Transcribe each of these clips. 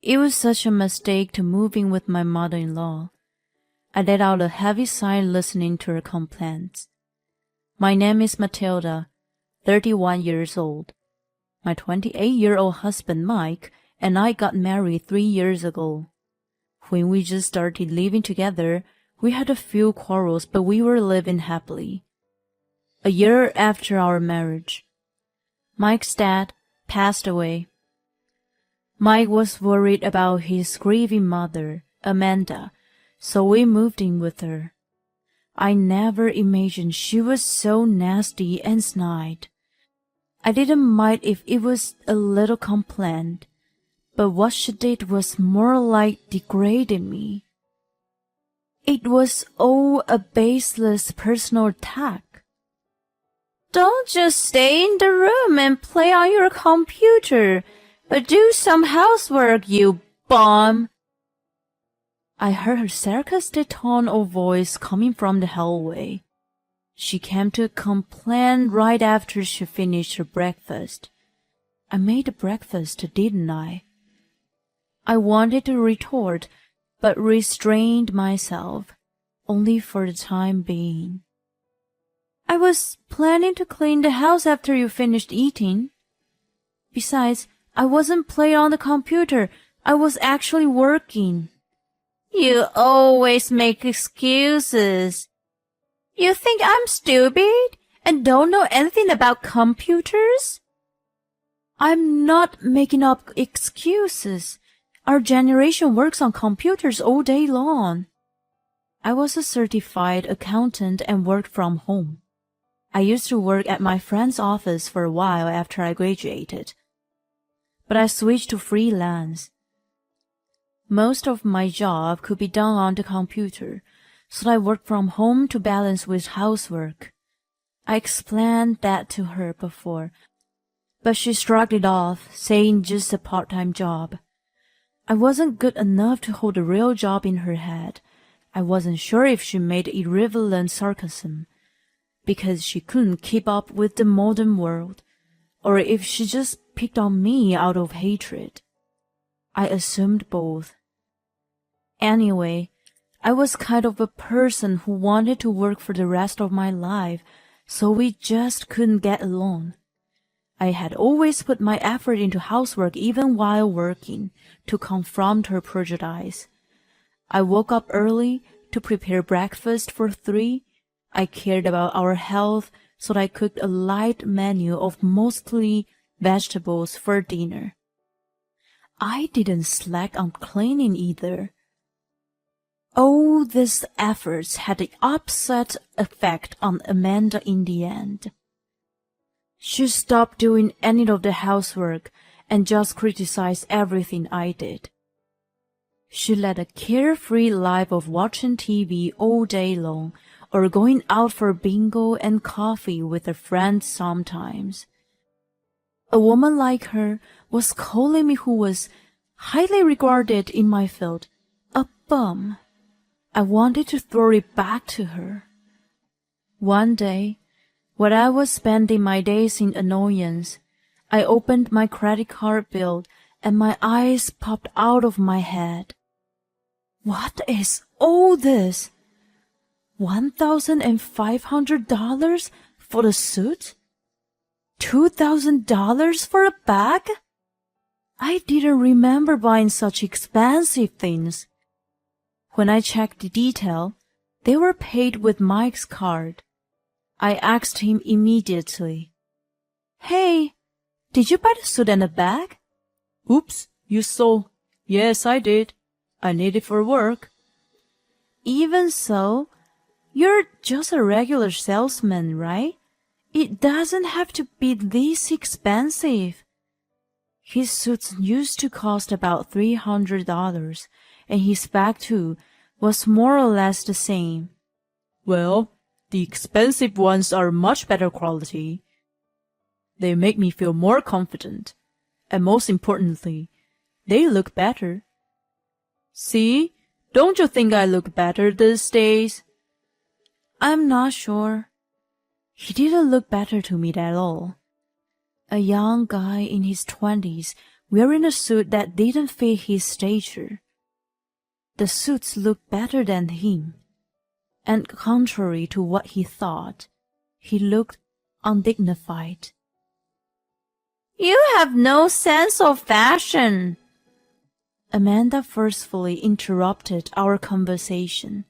It was such a mistake to move in with my mother-in-law. I let out a heavy sigh listening to her complaints. My name is Matilda, 31 years old. My 28-year-old husband Mike and I got married 3 years ago. When we just started living together, we had a few quarrels, but we were living happily. A year after our marriage, Mike's dad passed away. Mike was worried about his grieving mother, Amanda, so we moved in with her. I never imagined she was so nasty and snide. I didn't mind if it was a little complaint, but what she did was more like degrading me. It was all a baseless personal attack. Don't just stay in the room and play on your computer, but do some housework, you bum. I heard her sarcastic tone of voice coming from the hallway. She came to complain right after she finished her breakfast. I made breakfast, didn't I? I wanted to retort, but restrained myself, only for the time being. I was planning to clean the house after you finished eating. Besides, I wasn't playing on the computer. I was actually working. You always make excuses. You think I'm stupid and don't know anything about computers? I'm not making up excuses. Our generation works on computers all day long. I was a certified accountant and worked from home. I used to work at my friend's office for a while after I graduated, but I switched to freelance. Most of my job could be done on the computer, so I worked from home to balance with housework. I explained that to her before, but she shrugged it off, saying just a part-time job. I wasn't good enough to hold a real job in her head. I wasn't sure if she made irrelevant sarcasm, because she couldn't keep up with the modern world, or if she just picked on me out of hatred. I assumed both. Anyway, I was kind of a person who wanted to work for the rest of my life, so we just couldn't get along. I had always put my effort into housework even while working, to confront her prejudice. I woke up early to prepare breakfast for 3. I cared about our health, so I cooked a light menu of mostly vegetables for dinner. I didn't slack on cleaning either. All these efforts had the opposite effect on Amanda in the end. She stopped doing any of the housework and just criticized everything I did. She led a carefree life of watching TV all day long or going out for bingo and coffee with her friends sometimes. A woman like her was calling me, who was highly regarded in my field, a bum. I wanted to throw it back to her. One day, when I was spending my days in annoyance, I opened my credit card bill and my eyes popped out of my head. What is all this? $1,500 for the suit? $2,000 for a bag? I didn't remember buying such expensive things. When I checked the detail, they were paid with Mike's card. I asked him immediately, "Hey, did you buy the suit and a bag?" "Oops, you saw. Yes, I did. I need it for work." "Even so, you're just a regular salesman, right? It doesn't have to be this expensive." His suits used to cost about $300, and his bag too was more or less the same. "Well, the expensive ones are much better quality. They make me feel more confident, and most importantly, they look better." "See? Don't you think I look better these days?" "I'm not sure." He didn't look better to me at all. A young guy in his 20s wearing a suit that didn't fit his stature. The suits looked better than him, and contrary to what he thought, he looked undignified. "You have no sense of fashion," Amanda forcefully interrupted our conversation.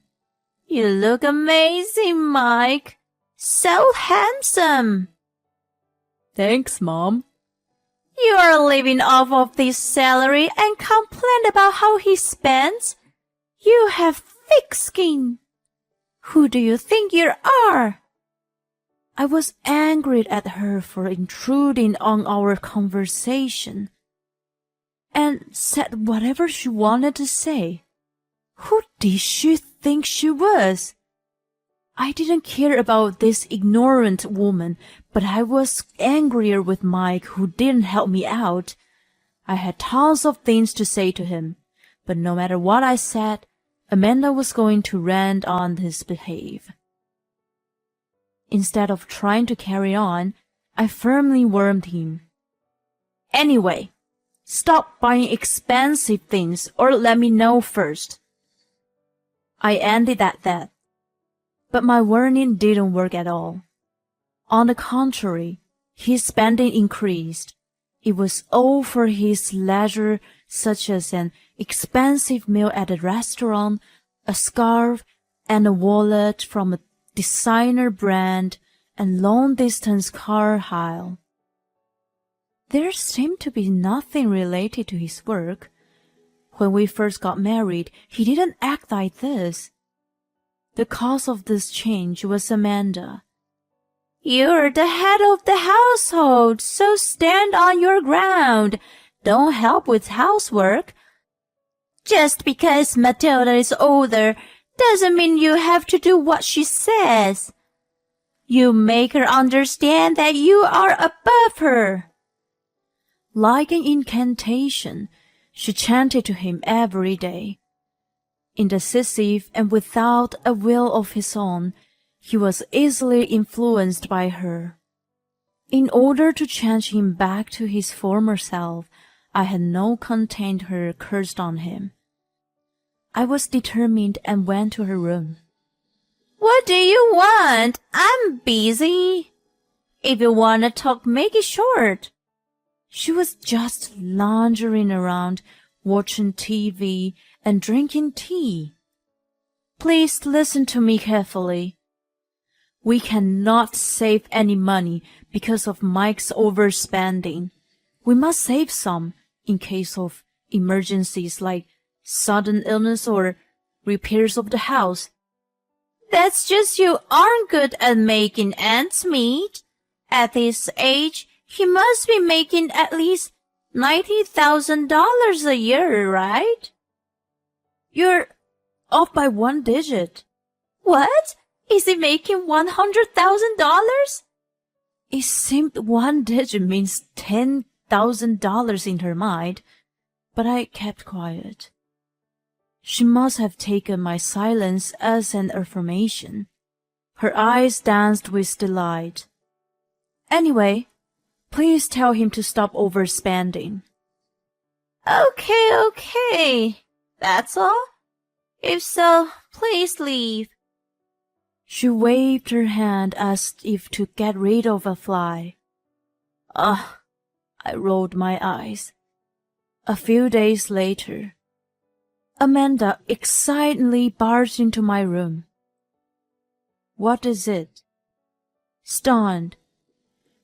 "You look amazing, Mike. So handsome." Thanks, Mom. "You are living off of this salary and complain about how he spends? You have thick skin. Who do you think you are?" I was angry at her for intruding on our conversation, and said whatever she wanted to say. Who did she think she was? I didn't care about this ignorant woman, but I was angrier with Mike, who didn't help me out. I had tons of things to say to him, but no matter what I said, Amanda was going to rant on his behalf. Instead of trying to carry on, I firmly warned him. "Anyway, stop buying expensive things or let me know first." I ended at that. But my warning didn't work at all. On the contrary, his spending increased. It was all for his leisure, such as an expensive meal at a restaurant, a scarf, and a wallet from a designer brand, and long-distance car hire. There seemed to be nothing related to his work. When we first got married, he didn't act like this. The cause of this change was Amanda. "You're the head of the household, so stand on your ground. Don't help with housework. Just because Matilda is older doesn't mean you have to do what she says. You make her understand that you are above her." Like an incantation, she chanted to him every day. Indecisive and without a will of his own, he was easily influenced by her. In order to change him back to his former self, I had no content her cursed on him. I was determined and went to her room. "What do you want? I'm busy. If you want to talk, make it short." She was just lounging around, watching TV and drinking tea. "Please listen to me carefully. We cannot save any money because of Mike's overspending. We must save some in case of emergencies like sudden illness or repairs of the house." "That's just you aren't good at making ends meet. At this age, he must be making at least $90,000 a year, right?" "You're off by one digit." "What? Is he making $100,000? It seemed one digit means $10,000 in her mind, but I kept quiet. She must have taken my silence as an affirmation. Her eyes danced with delight. "Anyway, please tell him to stop overspending." Okay. That's all? If so, please leave." She waved her hand as if to get rid of a fly. I rolled my eyes. A few days later, Amanda excitedly barged into my room. "What is it?" Stunned,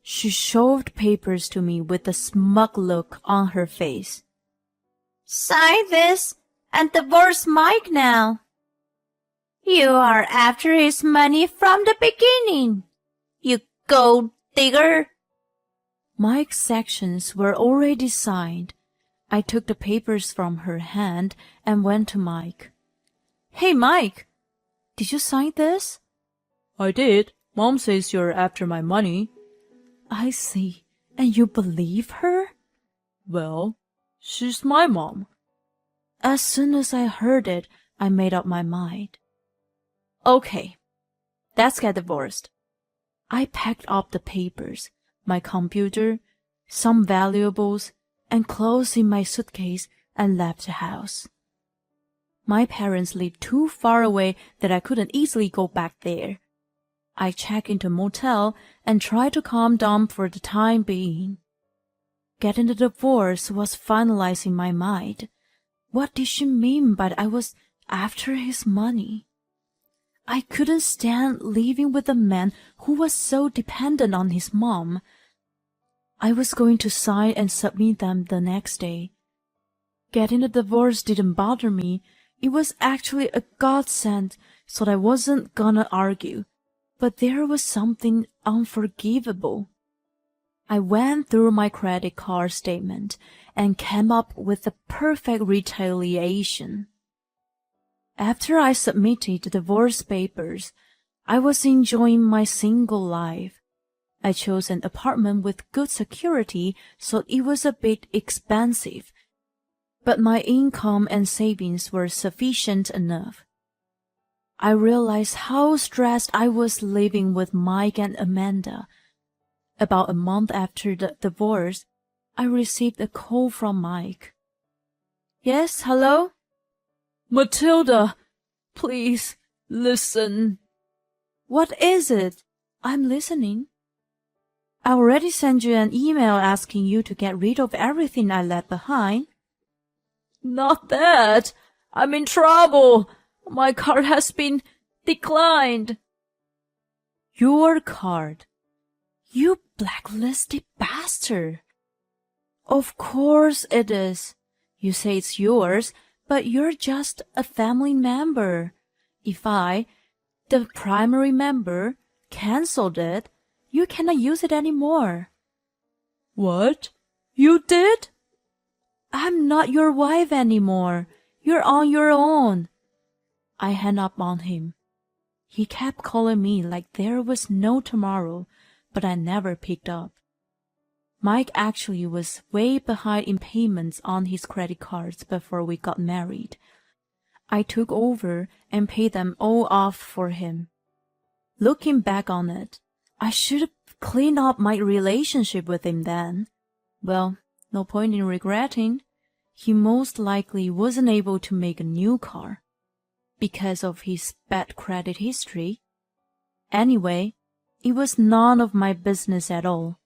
she shoved papers to me with a smug look on her face. "Sign this and divorce Mike now. You are after his money from the beginning, you gold digger." Mike's sections were already signed. I took the papers from her hand and went to Mike. "Hey, Mike, did you sign this?" I did. Mom says you're after my money. "I see. And you believe her?" Well, she's my mom. As soon as I heard it, I made up my mind. Okay, let's get divorced. I packed up the papers, my computer, some valuables, and clothes in my suitcase and left the house. My parents lived too far away that I couldn't easily go back there. I checked into a motel and tried to calm down for the time being. Getting the divorce was finalized in my mind. What did she mean by I was after his money? I couldn't stand living with a man who was so dependent on his mom. I was going to sign and submit them the next day. Getting the divorce didn't bother me. It was actually a godsend, so I wasn't gonna argue. But there was something unforgivable. I went through my credit card statement and came up with the perfect retaliation. After I submitted the divorce papers, I was enjoying my single life. I chose an apartment with good security, so it was a bit expensive, but my income and savings were sufficient enough. I realized how stressed I was living with Mike and Amanda. About a month after the divorce, I received a call from Mike. Yes, hello? Matilda, please, listen. What is it? I'm listening. I already sent you an email asking you to get rid of everything I left behind. Not that. I'm in trouble. My card has been declined. Your card? You blacklisted bastard. Of course it is. You say it's yours, but you're just a family member. If I, the primary member, cancelled it, you cannot use it anymore. What? You did? I'm not your wife anymore. You're on your own. I hung up on him. He kept calling me like there was no tomorrow, but I never picked up. Mike actually was way behind in payments on his credit cards before we got married. I took over and paid them all off for him. Looking back on it, I should have cleaned up my relationship with him then. Well, no point in regretting. He most likely wasn't able to make a new car because of his bad credit history. Anyway, it was none of my business at all.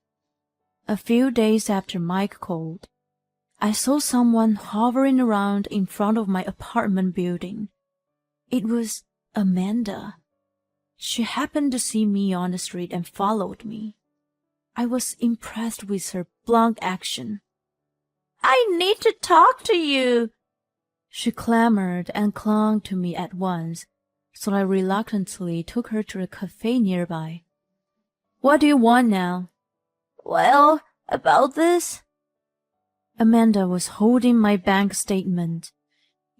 A few days after Mike called, I saw someone hovering around in front of my apartment building. It was Amanda. She happened to see me on the street and followed me. I was impressed with her blunt action. I need to talk to you. She clamored and clung to me at once, so I reluctantly took her to a cafe nearby. What do you want now? Well, about this? Amanda was holding my bank statement.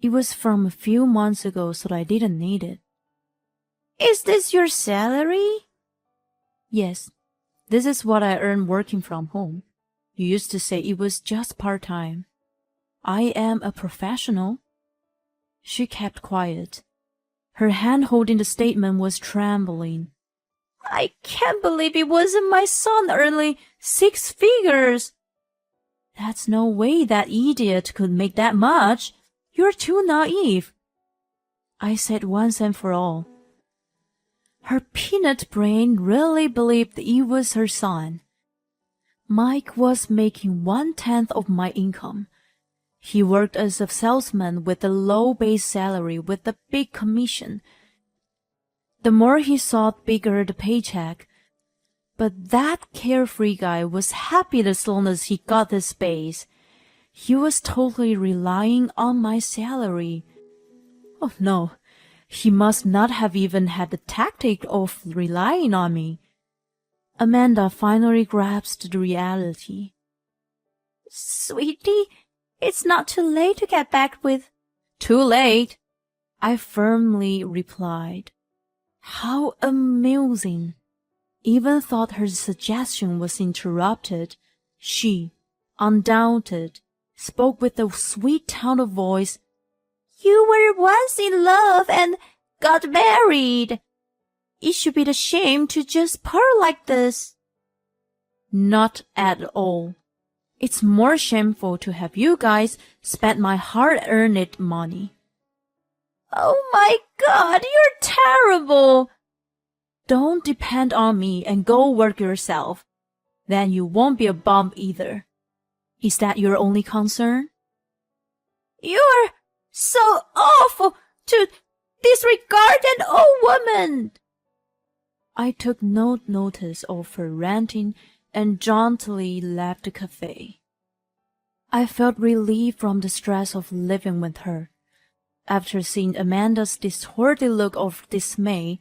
It was from a few months ago, so I didn't need it. Is this your salary? Yes, this is what I earn working from home. You used to say it was just part-time. I am a professional. She kept quiet. Her hand holding the statement was trembling. I can't believe it wasn't my son earning 6 figures. That's no way that idiot could make that much. You're too naive. I said once and for all. Her peanut brain really believed it was her son. Mike was making 1/10 of my income. He worked as a salesman with a low base salary with a big commission. The more he saw, the bigger the paycheck. But that carefree guy was happy as long as he got his base. He was totally relying on my salary. Oh no, he must not have even had the tactic of relying on me. Amanda finally grasped the reality. Sweetie, it's not too late to get back with... Too late, I firmly replied. How amusing. Even thought her suggestion was interrupted. She, undaunted, spoke with a sweet tone of voice. You were once in love and got married. It should be the shame to just purr like this. Not at all. It's more shameful to have you guys spend my hard-earned money. Oh my God, you're terrible! Don't depend on me and go work yourself. Then you won't be a bum either. Is that your only concern? You're so awful to disregard an old woman. I took no notice of her ranting and jauntily left the cafe. I felt relief from the stress of living with her. After seeing Amanda's distorted look of dismay,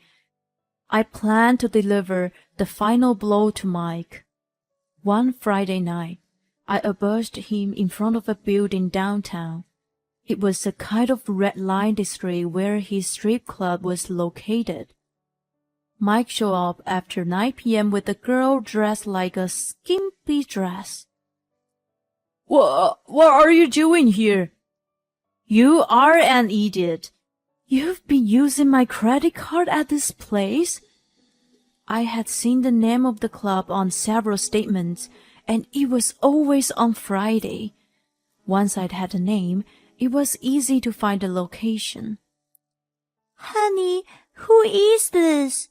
I planned to deliver the final blow to Mike. One Friday night, I ambushed him in front of a building downtown. It was the kind of red light district where his strip club was located. Mike showed up after 9 p.m. with a girl dressed like a skimpy dress. What are you doing here? You are an idiot. You've been using my credit card at this place? I had seen the name of the club on several statements, and it was always on Friday. Once I'd had a name, it was easy to find the location. Honey, who is this?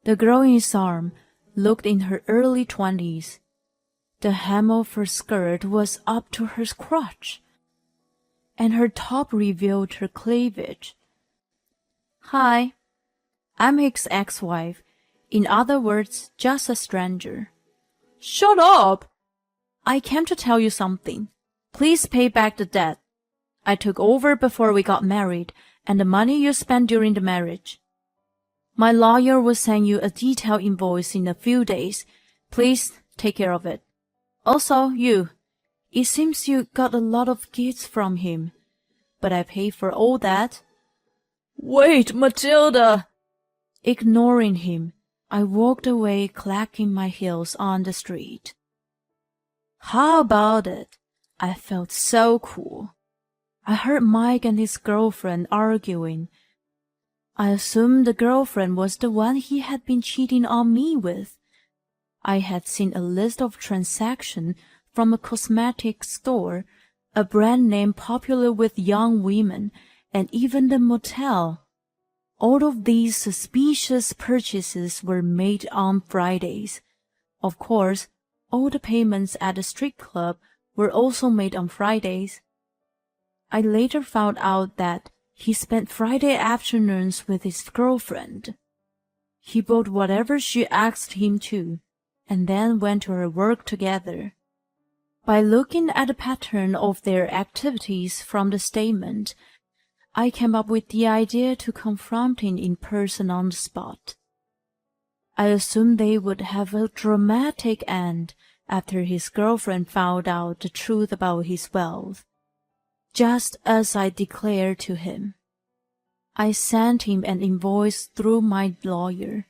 The girl in his arm looked in her early 20s. The hem of her skirt was up to her crotch, and her top revealed her cleavage. Hi, I'm his ex-wife. In other words, just a stranger. Shut up! I came to tell you something. Please pay back the debt. I took over before we got married, and the money you spent during the marriage. My lawyer will send you a detailed invoice in a few days. Please take care of it. Also, it seems you got a lot of gifts from him, but I paid for all that. Wait, Matilda! Ignoring him, I walked away, clacking my heels on the street. How about it? I felt so cool. I heard Mike and his girlfriend arguing. I assumed the girlfriend was the one he had been cheating on me with. I had seen a list of transactions from a cosmetics store, a brand name popular with young women, and even the motel. All of these suspicious purchases were made on Fridays. Of course, all the payments at the strip club were also made on Fridays. I later found out that he spent Friday afternoons with his girlfriend. He bought whatever she asked him to, and then went to her work together. By looking at the pattern of their activities from the statement, I came up with the idea to confront him in person on the spot. I assumed they would have a dramatic end after his girlfriend found out the truth about his wealth, just as I declared to him. I sent him an invoice through my lawyer.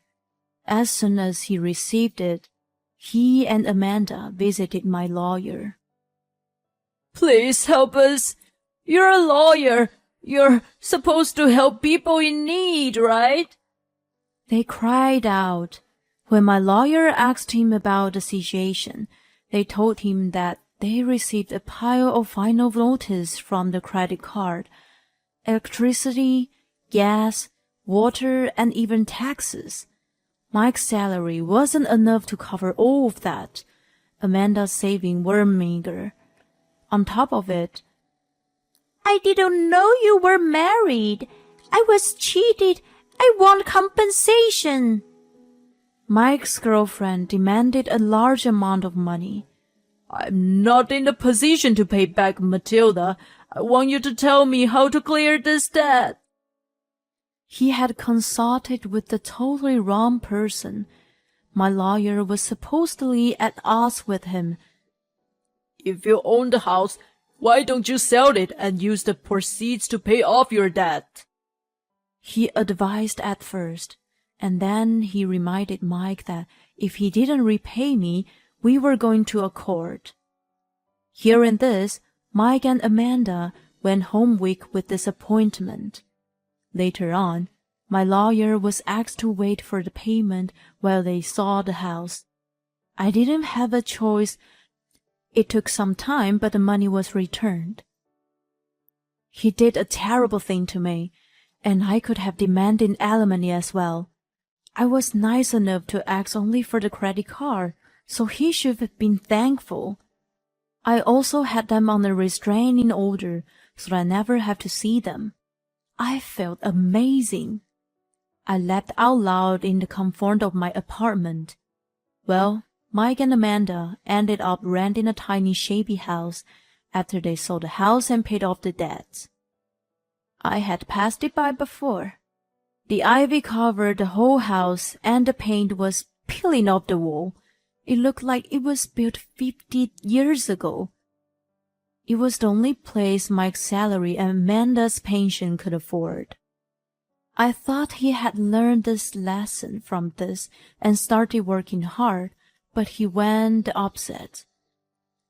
As soon as he received it, he and Amanda visited my lawyer. Please help us. You're a lawyer. You're supposed to help people in need, right? They cried out. When my lawyer asked him about the situation, they told him that they received a pile of final notice from the credit card, electricity, gas, water, and even taxes. Mike's salary wasn't enough to cover all of that. Amanda's savings were meager. On top of it, I didn't know you were married. I was cheated. I want compensation. Mike's girlfriend demanded a large amount of money. I'm not in the position to pay back, Matilda. I want you to tell me how to clear this debt. He had consulted with the totally wrong person. My lawyer was supposedly at odds with him. If you own the house, why don't you sell it and use the proceeds to pay off your debt? He advised at first, and then he reminded Mike that if he didn't repay me, we were going to a court. Hearing this, Mike and Amanda went home weak with disappointment. Later on, my lawyer was asked to wait for the payment while they saw the house. I didn't have a choice. It took some time, but the money was returned. He did a terrible thing to me, and I could have demanded alimony as well. I was nice enough to ask only for the credit card, so he should have been thankful. I also had them on a restraining order, so that I never have to see them. I felt amazing. I laughed out loud in the comfort of my apartment. Well, Mike and Amanda ended up renting a tiny shabby house after they sold the house and paid off the debts. I had passed it by before. The ivy covered the whole house and the paint was peeling off the wall. It looked like it was built 50 years ago. It was the only place Mike's salary and Amanda's pension could afford. I thought he had learned this lesson from this and started working hard, but he went the opposite.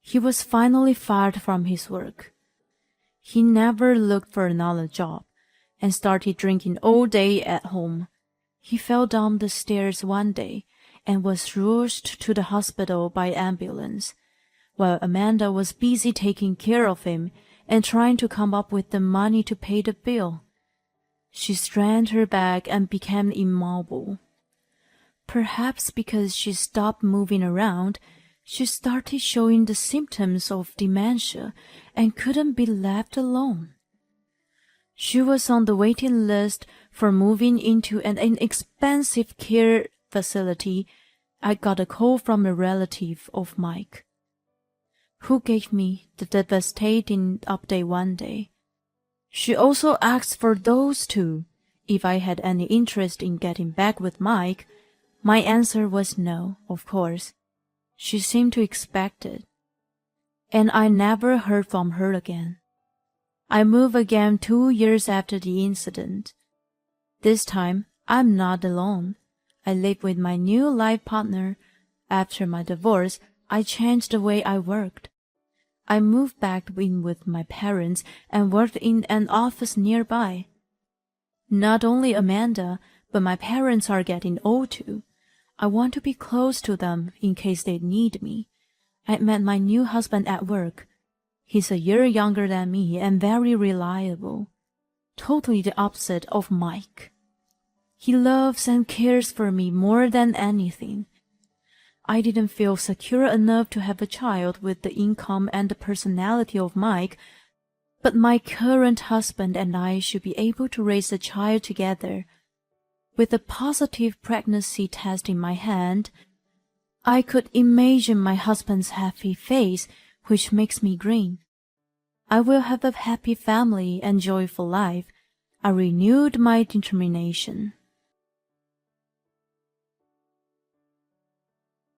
He was finally fired from his work. He never looked for another job and started drinking all day at home. He fell down the stairs one day and was rushed to the hospital by ambulance, while Amanda was busy taking care of him and trying to come up with the money to pay the bill. She strained her back and became immobile. Perhaps because she stopped moving around, she started showing the symptoms of dementia and couldn't be left alone. She was on the waiting list for moving into an inexpensive care facility. I got a call from a relative of Mike, who gave me the devastating update one day. She also asked for those two, if I had any interest in getting back with Mike. My answer was no, of course. She seemed to expect it. And I never heard from her again. I moved again 2 years after the incident. This time, I'm not alone. I live with my new life partner. After my divorce, I changed the way I worked. I moved back in with my parents and worked in an office nearby. Not only Amanda, but my parents are getting old too. I want to be close to them in case they need me. I met my new husband at work. He's a year younger than me and very reliable. Totally the opposite of Mike. He loves and cares for me more than anything. I didn't feel secure enough to have a child with the income and the personality of Mike, but my current husband and I should be able to raise a child together. With a positive pregnancy test in my hand, I could imagine my husband's happy face, which makes me grin. I will have a happy family and joyful life. I renewed my determination.